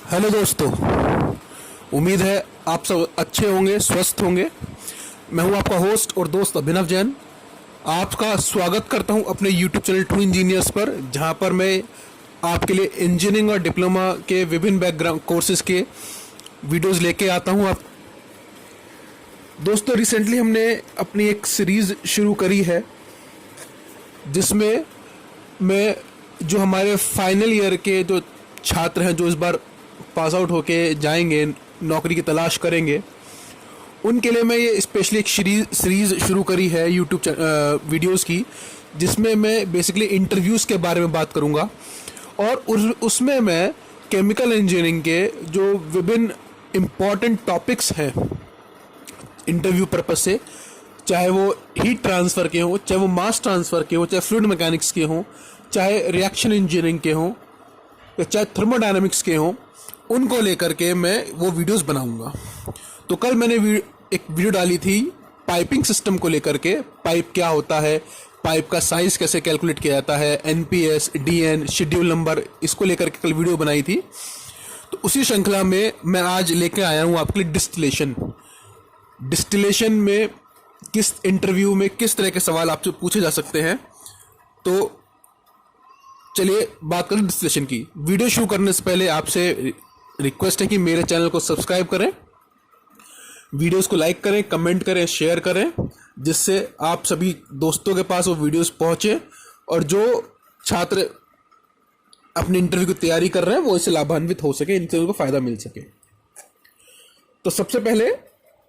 Hello दोस्तों। उम्मीद है आप सब अच्छे होंगे, स्वस्थ होंगे। मैं हूं आपका होस्ट और दोस्त अभिनव जैन। आपका स्वागत करता हूं अपने यूट्यूब चैनल टू इंजीनियर्स पर, जहां पर मैं आपके लिए इंजीनियरिंग और डिप्लोमा के विभिन्न बैकग्राउंड कोर्सेज के वीडियोस लेके आता हूं। आप दोस्तों, रिसेंटली हमने अपनी एक सीरीज़ शुरू करी है जिसमें मैं जो हमारे फाइनल ईयर के जो छात्र हैं, जो इस बार पास आउट होके जाएंगे, नौकरी की तलाश करेंगे, उनके लिए मैं ये स्पेशली एक सीरीज़ शुरू करी है यूट्यूब वीडियोस की, जिसमें मैं बेसिकली इंटरव्यूज़ के बारे में बात करूँगा। और उसमें मैं केमिकल इंजीनियरिंग के जो विभिन्न इम्पॉर्टेंट टॉपिक्स हैं इंटरव्यू पर्पस से, चाहे वो हीट ट्रांसफ़र के हों, चाहे वो मास ट्रांसफ़र के हों, चाहे फ्लूइड मैकेनिक्स के हों, चाहे रिएक्शन इंजीनियरिंग के हों, या चाहे थर्मोडायनामिक्स के हों, उनको लेकर के मैं वो वीडियोस बनाऊंगा। तो कल मैंने एक वीडियो डाली थी पाइपिंग सिस्टम को लेकर के। पाइप क्या होता है, पाइप का साइज कैसे कैलकुलेट किया जाता है, एनपीएस, डीएन, शेड्यूल नंबर, इसको लेकर के कल वीडियो बनाई थी। तो उसी श्रृंखला में मैं आज लेकर आया हूँ आपके लिए डिस्टिलेशन में किस इंटरव्यू में किस तरह के सवाल आपसे पूछे जा सकते हैं। तो चलिए बात करें डिस्टिलेशन की। वीडियो शुरू करने से पहले आपसे रिक्वेस्ट है कि मेरे चैनल को सब्सक्राइब करें, वीडियोस को लाइक करें, कमेंट करें, शेयर करें, जिससे आप सभी दोस्तों के पास वो वीडियोस पहुंचे और जो छात्र अपने इंटरव्यू की तैयारी कर रहे हैं वो इससे लाभान्वित हो सके, इनसे उनको फायदा मिल सके। तो सबसे पहले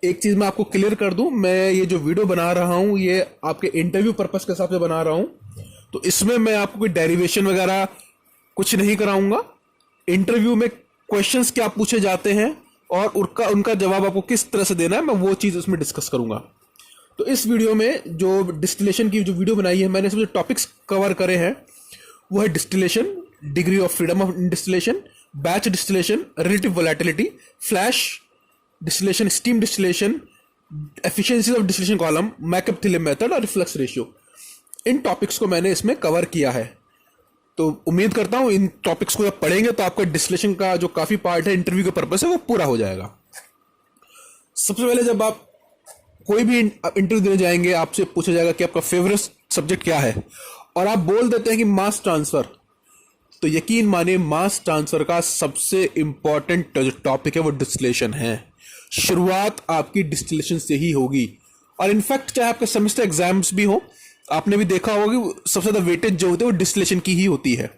एक चीज मैं आपको क्लियर कर दूं, मैं ये जो वीडियो बना रहा हूं ये आपके इंटरव्यू पर्पस के हिसाब से बना रहा हूं। तो इसमें मैं आपको कोई डेरिवेशन वगैरह कुछ नहीं कराऊंगा। इंटरव्यू में क्वेश्चंस क्या पूछे जाते हैं और उनका जवाब आपको किस तरह से देना है, मैं वो चीज़ उसमें डिस्कस करूंगा। तो इस वीडियो में जो डिस्टिलेशन की जो वीडियो बनाई है, मैंने इसमें जो टॉपिक्स कवर करे हैं वो है distillation, degree of freedom of distillation, batch distillation, relative volatility, flash distillation, steam distillation, efficiency of distillation column, McCabe Thiele method और रिफ्लक्स रेशियो। इन टॉपिक्स को मैंने इसमें कवर किया है। तो उम्मीद करता हूं इन टॉपिक्स को जब पढ़ेंगे तो आपका डिस्टिलेशन का जो काफी पार्ट है इंटरव्यू के पर्पस है वो पूरा हो जाएगा। सबसे पहले जब आप कोई भी इंटरव्यू देने जाएंगे, आपसे पूछा जाएगा कि आपका फेवरेट सब्जेक्ट क्या है, और आप बोल देते हैं कि मास ट्रांसफर, तो यकीन मानिए मास ट्रांसफर का सबसे इंपॉर्टेंट जो टॉपिक है वो डिस्टिलेशन है। शुरुआत आपकी डिस्टिलेशन से ही होगी। और इनफैक्ट चाहे आपके सेमेस्टर एग्जाम्स भी हो, आपने भी देखा होगा कि सबसे ज्यादा वेटेज जो होती है वो डिस्टिलेशन की ही होती है।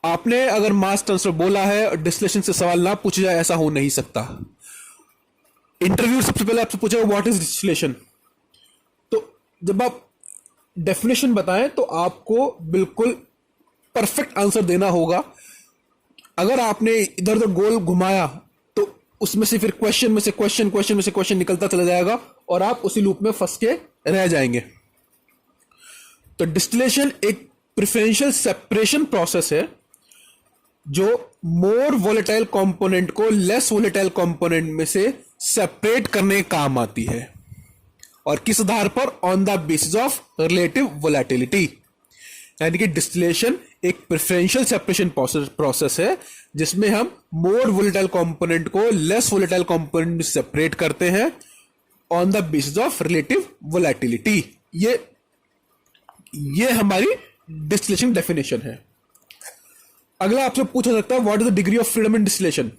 आपने अगर मास ट्रांसफर बोला है और डिस्टिलेशन से सवाल ना पूछा जाए, ऐसा हो नहीं सकता। इंटरव्यू सबसे पहले आपसे पूछेगा व्हाट इज डिस्टिलेशन। तो जब आप डेफिनेशन बताएं तो आपको बिल्कुल परफेक्ट आंसर देना होगा। अगर आपने इधर उधर गोल घुमाया तो उसमें से फिर क्वेश्चन में से क्वेश्चन निकलता चला जाएगा और आप उसी लूप में फंस के रह जाएंगे। तो डिस्टिलेशन एक प्रेफरेंशियल सेपरेशन प्रोसेस है जो मोर वोलेटाइल कंपोनेंट को लेस वोलेटाइल कंपोनेंट में से सेपरेट करने का काम आती है। और किस आधार पर? On the basis of relative volatility. यानी कि डिस्टिलेशन एक प्रेफरेंशियल सेपरेशन प्रोसेस है जिसमें हम मोर वोलेटाइल कंपोनेंट को लेस वोलेटाइल कंपोनेंट में सेपरेट करते हैं on the basis of relative volatility. ये हमारी डिस्टिलेशन डेफिनेशन है। अगला आपसे पूछा सकता है what is the degree of freedom in distillation.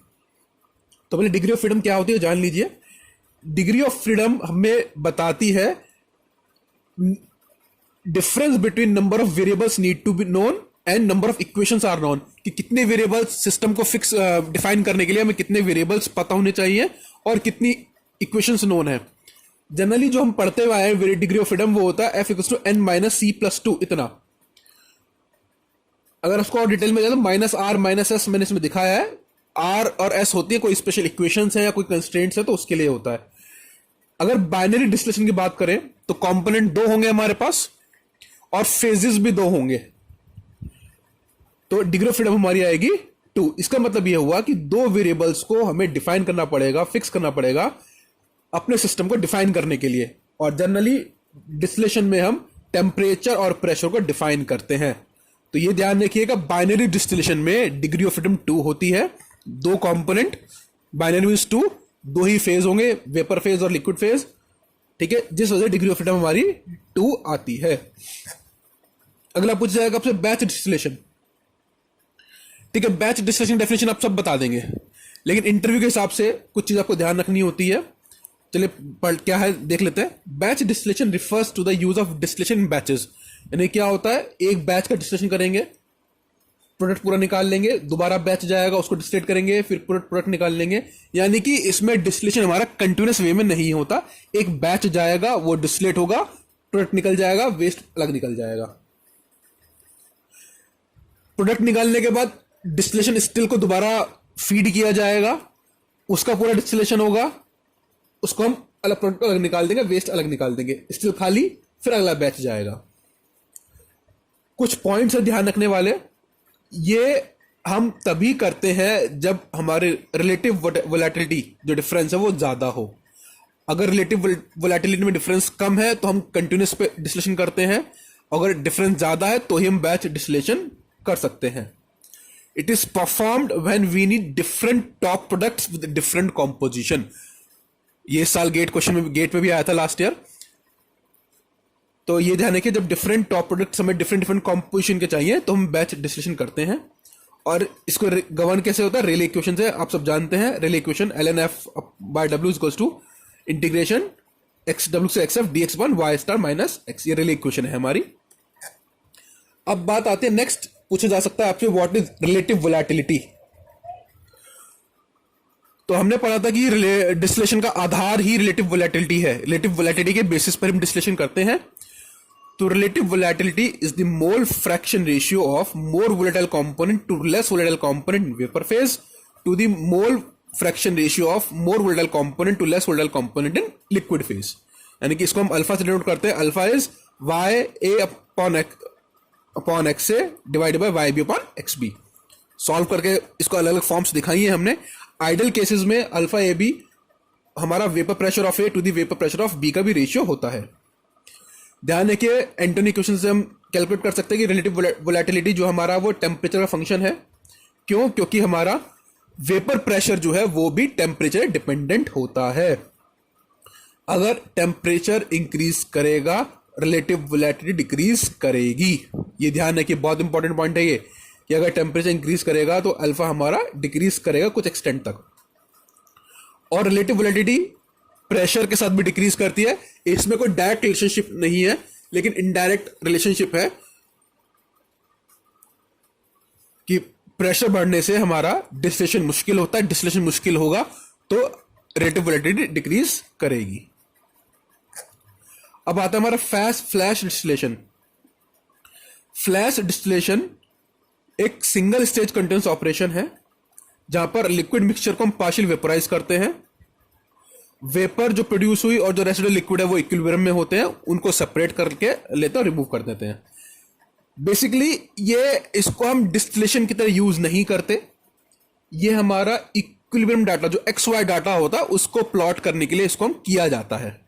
तो पहले डिग्री ऑफ फ्रीडम क्या होती है जान लीजिए। डिग्री ऑफ फ्रीडम हमें बताती है difference between number of variables need to be known and number of equations are known, कि कितने वेरिएबल्स सिस्टम को फिक्स डिफाइन करने के लिए हमें कितने वेरिएबल्स पता होने चाहिए और कितनी इक्वेशंस नोन है। जनरली जो हम पढ़ते हुए आए डिग्री ऑफ फ्रीडम वो होता है F=n-c+2 इतना। अगर उसको और डिटेल में जाए तो -r-s मैंने इसमें दिखाया है। r और s होती है कोई स्पेशल इक्वेशंस है या कोई कंस्ट्रेंट्स है तो उसके लिए होता है। अगर बाइनरी डिस्टिलेशन की बात करें तो कंपोनेंट 2 होंगे हमारे पास और फेजेस भी 2 होंगे, तो डिग्री ऑफ फ्रीडम हमारी आएगी 2। इसका मतलब यह हुआ कि 2 वेरिएबल्स को हमें डिफाइन करना पड़ेगा, फिक्स करना पड़ेगा अपने सिस्टम को डिफाइन करने के लिए। और जनरली डिस्टिलेशन में हम टेम्परेचर और प्रेशर को डिफाइन करते हैं। तो ये ध्यान रखिएगा, बाइनरी डिस्टिलेशन में डिग्री ऑफ फ्रीडम 2 होती है दो कंपोनेंट, बाइनरी मींस टू, दो ही फेज होंगे, वेपर फेज और लिक्विड फेज, ठीक है, जिस वजह से डिग्री ऑफ फ्रीडम हमारी 2 आती है। अगला पूछा जाएगा आपसे बैच डिस्टिलेशन, ठीक है। बैच डिस्टिलेशन डेफिनेशन आप सब बता देंगे, लेकिन इंटरव्यू के हिसाब से कुछ चीज आपको ध्यान रखनी होती है। चलिए क्या है देख लेते हैं। Batch distillation refers to the use of distillation in batches, यानी क्या होता है, एक बैच का डिस्टिलेशन करेंगे, प्रोडक्ट पूरा निकाल लेंगे, दोबारा बैच जाएगा उसको डिस्टिलेट करेंगे, फिर प्रोडक्ट निकाल लेंगे, यानी कि इसमें डिस्टिलेशन हमारा कंटिन्यूअस वे में नहीं होता। एक बैच जाएगा, वो डिस्टिलेट होगा, प्रोडक्ट निकल जाएगा, वेस्ट अलग निकल जाएगा। प्रोडक्ट निकालने के बाद डिस्टिलेशन स्टिल को दोबारा फीड किया जाएगा, उसका पूरा डिस्टिलेशन होगा, उसको हम अलग प्रोडक्ट अलग निकाल देंगे, वेस्ट अलग निकाल देंगे, स्टिल खाली, फिर अगला बैच जाएगा। कुछ पॉइंट्स है ध्यान रखने वाले, ये हम तभी करते हैं जब हमारे रिलेटिव वोलेटिलिटी जो डिफरेंस है वो ज्यादा हो। अगर रिलेटिव वोलेटिलिटी में डिफरेंस कम है तो हम कंटिन्यूस पे डिस्टिलेशन करते हैं, अगर डिफरेंस ज्यादा है तो ही हम बैच डिस्टिलेशन कर सकते हैं। It is performed when we need different top products with different composition. ये साल गेट में भी आया था लास्ट ईयर। तो ये ध्यान रखिए, जब डिफरेंट टॉप प्रोडक्ट्स हमें डिफरेंट कॉम्पोजिशन के चाहिए तो हम बैच डिस्टिलेशन करते हैं। और इसको गवर्न कैसे होता है, रेले इक्वेशन से, आप सब जानते हैं। Rayleigh equation ln(f/w equals to integration xw से xf dx1 y star minus x, ये रेले इक्वेशन है हमारी। अब बात आती है नेक्स्ट, पूछा जा सकता है आपसे व्हाट इज रिलेटिव वोलेटिलिटी। तो हमने पढ़ा था कि डिस्टिलेशन का आधार ही रिलेटिव वोलेटिलिटी है, रिलेटिव वोलेटिलिटी के बेसिस पर हम डिस्टिलेशन करते हैं। तो relative volatility is the mole fraction ratio of more volatile component to less volatile component in vapour phase to the mole fraction ratio of more volatile component to less volatile component in liquid phase. यानी कि इसको हम alpha से denote करते हैं। Alpha is YA upon X से divided bye YB upon XB। Solve करके इसको अलग अलग फॉर्म्स दिखाई है हमने। आइडल केसेस में अल्फा AB हमारा vapour pressure of A to the vapour pressure of B का भी रेशियो होता है। ध्यान रखिए, एंटोनी इक्वेशन से हम कैलकुलेट कर सकते हैं कि रिलेटिव वोलेटिलिटी जो हमारा वो टेम्परेचर का फंक्शन है। क्यों? क्योंकि हमारा वेपर प्रेशर जो है वो भी टेम्परेचर डिपेंडेंट होता है। अगर टेम्परेचर इंक्रीज करेगा, रिलेटिव वोलेटिलिटी डिक्रीज करेगी। ये ध्यान रखिए, बहुत इंपॉर्टेंट पॉइंट है ये, कि अगर टेम्परेचर इंक्रीज करेगा तो अल्फा हमारा डिक्रीज करेगा कुछ एक्सटेंट तक। और रिलेटिव वोलेटिलिटी प्रेशर के साथ भी डिक्रीज करती है। इसमें कोई डायरेक्ट रिलेशनशिप नहीं है, लेकिन इनडायरेक्ट रिलेशनशिप है कि प्रेशर बढ़ने से हमारा डिस्टिलेशन मुश्किल होता है, डिस्टिलेशन मुश्किल होगा तो रिलेटिव वोलेटिलिटी डिक्रीज करेगी। अब आता है हमारा फ्लैश डिस्टिलेशन। फ्लैश डिस्टिलेशन एक सिंगल स्टेज कंटिन्यूअस ऑपरेशन है, जहां पर लिक्विड मिक्सचर को हम पार्शियल वेपोराइज करते हैं। वेपर जो प्रोड्यूस हुई और जो रेसिडुअल लिक्विड है वो इक्विलिब्रियम में होते हैं, उनको सेपरेट करके लेते हैं और रिमूव कर देते हैं। बेसिकली ये इसको हम डिस्टिलेशन की तरह यूज नहीं करते। ये हमारा इक्विलिब्रियम डाटा जो XY डाटा होता है उसको प्लॉट करने के लिए इसको हम किया जाता है।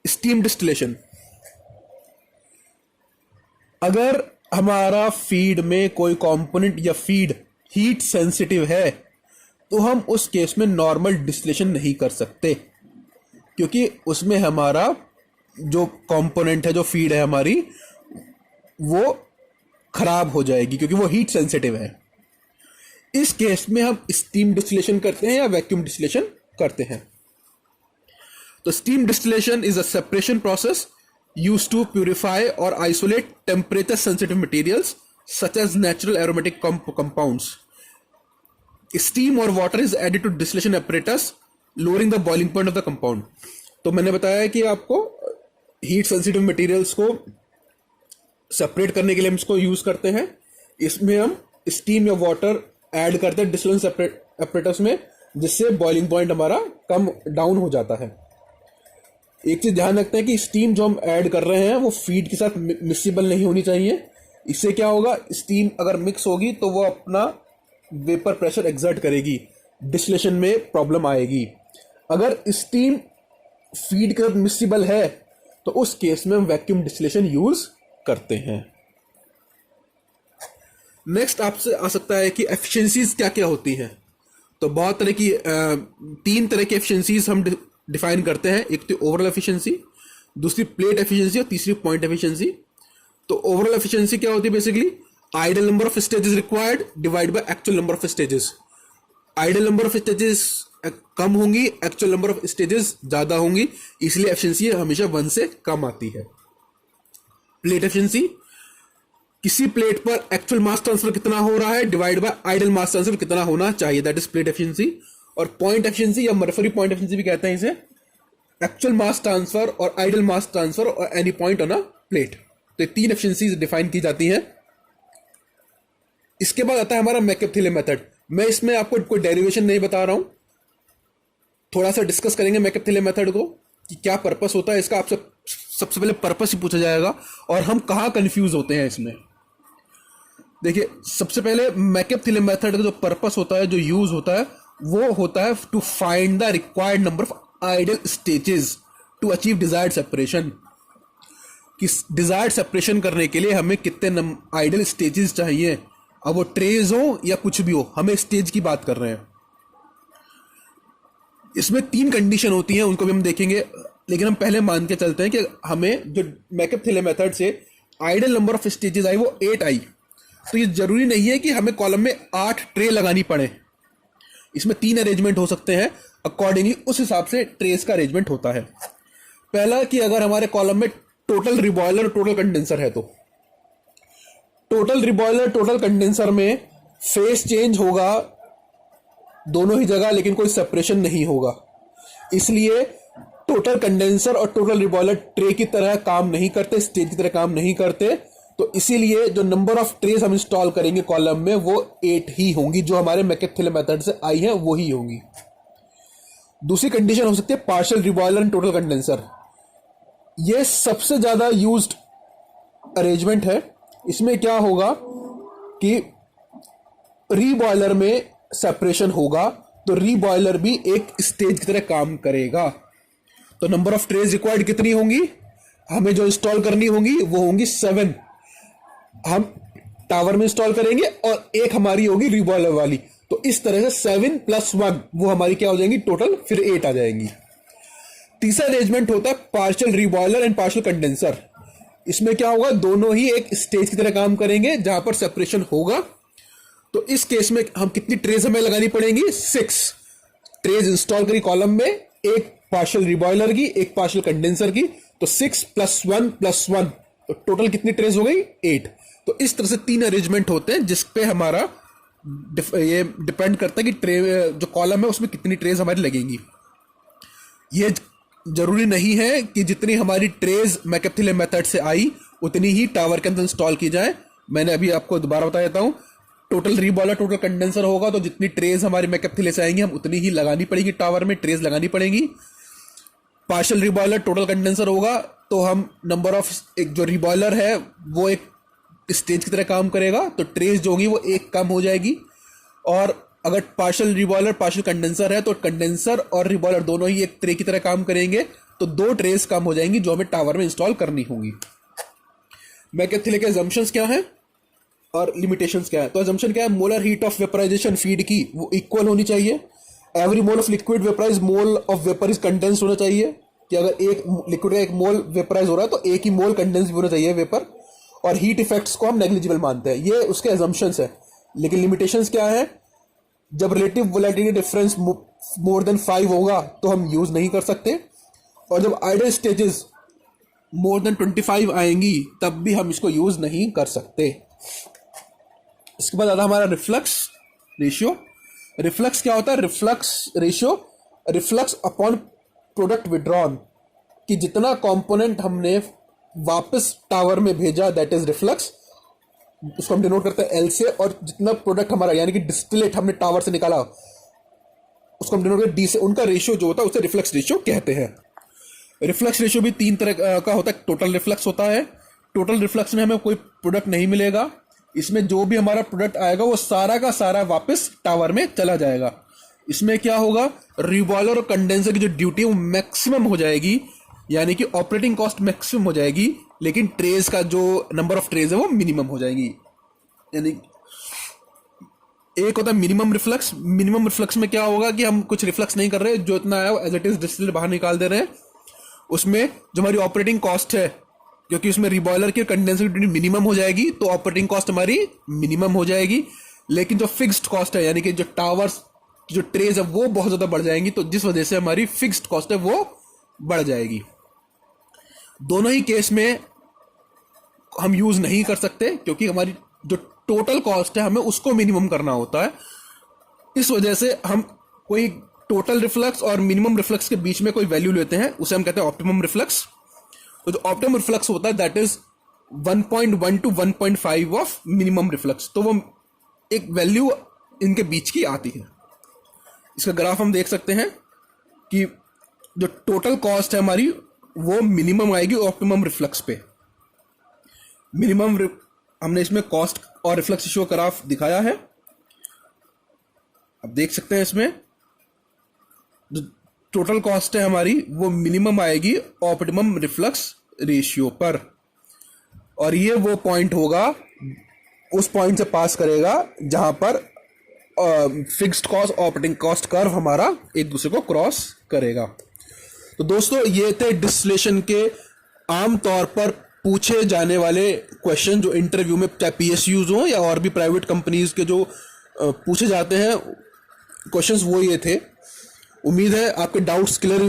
स्टीम डिस्टिलेशन, अगर हमारा फीड में कोई कंपोनेंट या फीड हीट सेंसिटिव है तो हम उस केस में नॉर्मल डिस्टिलेशन नहीं कर सकते, क्योंकि उसमें हमारा जो कंपोनेंट है, जो फीड है हमारी, वो खराब हो जाएगी क्योंकि वो हीट सेंसिटिव है। इस केस में हम स्टीम डिस्टिलेशन करते हैं या वैक्यूम डिस्टिलेशन करते हैं। तो steam distillation is a separation process used to purify or isolate temperature sensitive materials such as natural aromatic compounds. Steam or water is added to distillation apparatus lowering the boiling point of the compound. तो मैंने बताया कि आपको heat sensitive materials को separate करने के लिए हम इसको यूज करते हैं। इसमें हम स्टीम या वाटर ऐड करते हैं डिस्टिलेशन apparatus में, जिससे बॉइलिंग पॉइंट हमारा कम डाउन हो जाता है। एक चीज ध्यान रखते हैं कि स्टीम जो हम ऐड कर रहे हैं वो फीड के साथ मिक्सिबल नहीं होनी चाहिए। इससे क्या होगा, स्टीम अगर मिक्स होगी तो वो अपना वेपर प्रेशर एक्सर्ट करेगी, डिस्टिलेशन में प्रॉब्लम आएगी। अगर स्टीम फीड के साथ मिक्सिबल है तो उस केस में हम वैक्यूम डिस्टिलेशन यूज करते हैं। नेक्स्ट आपसे आ सकता है कि एफिशिएंसीज क्या क्या होती हैं। तो बहुत तरह की 3 तरह की एफिशिएंसीज हम डिफाइन करते हैं। एक तो ओवरऑल एफिशिएंसी, दूसरी प्लेट एफिशिएंसी और तीसरी पॉइंट एफिशिएंसी। तो ओवरऑल एफिशिएंसी क्या होती है? Basically ideal number of stages required divide by actual number of stages. Ideal number of stages कम होंगी, एक्चुअल नंबर ऑफ स्टेजेस ज्यादा होंगी, इसलिए एफिशिएंसी हमेशा 1 से कम आती है। प्लेट एफिशिएंसी, किसी प्लेट पर एक्चुअल मास ट्रांसफर कितना हो रहा है divide by ideal mass transfer कितना होना चाहिए, दैट इज प्लेट एफिशिएंसी। और पॉइंट एफिशिएंसी या मरफरी पॉइंट एफिशिएंसी भी कहते हैं इसे, एक्चुअल मास ट्रांसफर और आइडल मास ट्रांसफर और any point on a plate. तो ये 3 एफिशिएंसीज डिफाइन की जाती हैं। इसके बाद आता है हमारा मैकअप-थिले मेथड। मैं इसमें आपको कोई डेरिवेशन नहीं बता रहा हूं, थोड़ा सा डिस्कस करेंगे मैकअप-थिले मेथड को कि क्या पर्पस होता है इसका। आपसे सबसे पहले पर्पस ही पूछा जाएगा और हम कहां कंफ्यूज होते हैं इसमें। देखिए, सबसे पहले मैकअप-थिले मेथड का जो पर्पस होता है, जो यूज होता है, वो होता है to find the required number of ideal stages to achieve desired separation. कि डिजायर्ड सेपरेशन करने के लिए हमें कितने आइडल स्टेजेस चाहिए, अब वो ट्रेज हो या कुछ भी हो, हमें स्टेज की बात कर रहे हैं। इसमें 3 कंडीशन होती हैं, उनको भी हम देखेंगे, लेकिन हम पहले मान के चलते हैं कि हमें जो मैकअप-थिले मेथड से आइडल नंबर ऑफ स्टेजेस आई वो 8 आई, तो ये जरूरी नहीं है कि हमें कॉलम में 8 ट्रे लगानी पड़े। इसमें 3 अरेंजमेंट हो सकते हैं, अकॉर्डिंगली उस हिसाब से ट्रेस का अरेंजमेंट होता है। पहला कि अगर हमारे कॉलम में टोटल रिबॉयलर टोटल कंडेंसर है, तो टोटल रिबॉयलर टोटल कंडेंसर में फेस चेंज होगा दोनों ही जगह, लेकिन कोई सेपरेशन नहीं होगा। इसलिए टोटल कंडेंसर और टोटल रिबॉयलर ट्रे की तरह काम नहीं करते, स्टेज की तरह काम नहीं करते। तो इसीलिए जो नंबर ऑफ ट्रेस हम इंस्टॉल करेंगे कॉलम में वो 8 ही होंगी, जो हमारे मैकअप-थिले मेथड से आई है वो ही होंगी। दूसरी कंडीशन हो सकती है पार्शियल रिबॉयलर एंड टोटल कंडेंसर। ये सबसे ज्यादा यूज्ड अरेंजमेंट है। इसमें क्या होगा कि रीबॉयलर में सेपरेशन होगा, तो रीबॉयलर भी एक स्टेज की तरह काम करेगा। तो नंबर ऑफ ट्रेज रिक्वायर्ड कितनी होंगी, हमें जो इंस्टॉल करनी होंगी वो होंगी 7। हम टावर में इंस्टॉल करेंगे और एक हमारी होगी रीबॉयलर वाली, तो इस तरह से 7 + 1 वो हमारी क्या हो जाएंगी टोटल, फिर 8 आ जाएंगी। तीसरा अरेंजमेंट होता है पार्शियल रिबॉयलर एंड पार्शियल कंडेंसर। इसमें क्या होगा, दोनों ही एक स्टेज की तरह काम करेंगे जहां पर सेपरेशन होगा। तो इस केस में हम कितनी ट्रेज हमें लगानी पड़ेंगी, 6 ट्रेज इंस्टॉल करी कॉलम में, एक पार्शियल रिबॉयलर की, एक पार्शियल कंडेंसर की, तो 6 + 1 + 1, तो टोटल कितनी ट्रेज हो गई, 8। तो इस तरह से 3 अरेंजमेंट होते हैं जिसपे हमारा ये डिपेंड करता है कि ट्रे जो कॉलम है उसमें कितनी ट्रेज हमारी लगेंगी। ये जरूरी नहीं है कि जितनी हमारी ट्रेज मैकअप-थिले मेथड से आई उतनी ही टावर के अंदर इंस्टॉल की जाए। मैंने अभी आपको दोबारा बता देता हूं, टोटल रीबॉयलर टोटल कंडेंसर होगा तो जितनी ट्रेज हमारी मैकअप-थिले से आएंगी हम उतनी ही लगानी पड़ेगी, टावर में ट्रेज लगानी पड़ेगी। पार्शियल रिबॉयलर टोटल कंडेंसर होगा तो हम नंबर ऑफ एक जो रिबॉयलर है वो एक स्टेज की तरह काम करेगा, तो ट्रेज जो होगी वो एक कम हो जाएगी। और अगर पार्शियल रिबॉयलर पार्शियल कंडेंसर है तो कंडेंसर और रिबॉयलर दोनों ही एक ट्रे की तरह काम करेंगे, तो 2 ट्रेज कम हो जाएंगी जो हमें टावर में इंस्टॉल करनी होंगी। मैकअप-थिले के अजम्पशंस क्या है और लिमिटेशंस क्या है। तो अजम्पशन क्या है, molar heat of vaporization feed की वो इक्वल होनी चाहिए। Every mole of liquid vaporize mole of vapour is condensed होना चाहिए, कि अगर एक लिक्विड का 1 मोल वेपराइज हो रहा है तो 1 ही मोल कंडेंस भी होना चाहिए वेपर। और हीट इफेक्ट्स को हम नेग्लिजिबल मानते हैं, ये उसके अजम्पशंस है। लेकिन लिमिटेशंस क्या है, जब relative volatility difference more than 5 होगा तो हम यूज नहीं कर सकते, और जब आइडल स्टेजेस मोर देन 25 आएंगी तब भी हम इसको यूज नहीं कर सकते। इसके बाद आता हमारा रिफ्लक्स रेशियो। रिफ्लक्स क्या होता है, reflux ratio reflux upon product withdrawn, कि जितना कंपोनेंट हमने वापस टावर में भेजा दैट इज रिफ्लक्स, उसको हम डिनोट करते हैं एल से, और जितना प्रोडक्ट हमारा यानी कि डिस्टिलेट हमने टावर से निकाला उसको हम डिनोट करते हैं डी से। उनका रेशियो जो होता है उसे रिफ्लक्स रेशियो कहते हैं। रिफ्लक्स रेशियो भी 3 तरह का होता है। टोटल रिफ्लक्स होता है, टोटल रिफ्लक्स में हमें कोई प्रोडक्ट नहीं मिलेगा, इसमें जो भी हमारा प्रोडक्ट आएगा वो सारा का सारा वापस टावर में चला जाएगा। इसमें क्या होगा, रिबॉयलर और कंडेंसर की जो ड्यूटी है वो मैक्सिमम हो जाएगी, यानी कि ऑपरेटिंग कॉस्ट मैक्सिमम हो जाएगी, लेकिन ट्रेज का जो नंबर ऑफ ट्रेज है वो मिनिमम हो जाएगी। यानी एक होता है मिनिमम रिफ्लक्स। मिनिमम रिफ्लक्स में क्या होगा कि हम कुछ रिफ्लक्स नहीं कर रहे, जो इतना आया एज इट इज डिस्टिल बाहर निकाल दे रहे हैं। उसमें जो हमारी ऑपरेटिंग कॉस्ट है, क्योंकि उसमें रिबॉयलर की कंडेंसर मिनिमम हो जाएगी, तो ऑपरेटिंग कॉस्ट हमारी मिनिमम हो जाएगी। लेकिन जो फिक्स्ड कॉस्ट है, यानी कि जो टावर्स जो ट्रेज है वो बहुत ज्यादा बढ़ जाएंगी, तो जिस वजह से हमारी फिक्स्ड कॉस्ट है वो बढ़ जाएगी। दोनों ही केस में हम यूज नहीं कर सकते, क्योंकि हमारी जो टोटल कॉस्ट है हमें उसको मिनिमम करना होता है। इस वजह से हम कोई टोटल रिफ्लक्स और मिनिमम रिफ्लक्स के बीच में कोई वैल्यू लेते हैं, उसे हम कहते हैं ऑप्टिमम रिफ्लक्स। तो जो ऑप्टिमम रिफ्लक्स होता है that is 1.1 to 1.5 of minimum reflux. तो वो एक वैल्यू इनके बीच की आती है। इसका ग्राफ हम देख सकते हैं कि जो टोटल कॉस्ट है हमारी वो मिनिमम आएगी ऑप्टिमम रिफ्लक्स पे। हमने इसमें कॉस्ट और रिफ्लक्स रेशियो ग्राफ दिखाया है, अब देख सकते हैं। इसमें जो टोटल कॉस्ट है हमारी वो मिनिमम आएगी ऑप्टिमम रिफ्लक्स रेशियो पर, और ये वो पॉइंट होगा, उस पॉइंट से पास करेगा जहां पर fixed cost operating cost curve हमारा एक दूसरे को क्रॉस करेगा। तो दोस्तों ये थे डिस्टिलेशन के आमतौर पर पूछे जाने वाले क्वेश्चन, जो इंटरव्यू में चाहे पीएसयूज हो या और भी प्राइवेट कंपनीज के जो पूछे जाते हैं क्वेश्चंस, वो ये थे। उम्मीद है आपके डाउट्स क्लियर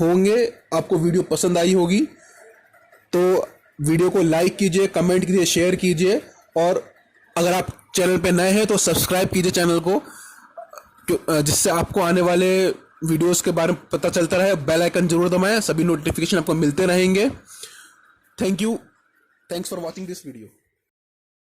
होंगे, आपको वीडियो पसंद आई होगी। तो वीडियो को लाइक कीजिए, कमेंट कीजिए, शेयर कीजिए, और अगर आप चैनल पे नए हैं तो सब्सक्राइब कीजिए चैनल को, जिससे आपको आने वाले वीडियोस के बारे में पता चलता रहे। बेल आइकन जरूर दबाएं, सभी नोटिफिकेशन आपको मिलते रहेंगे। Thank you, thanks for watching this video.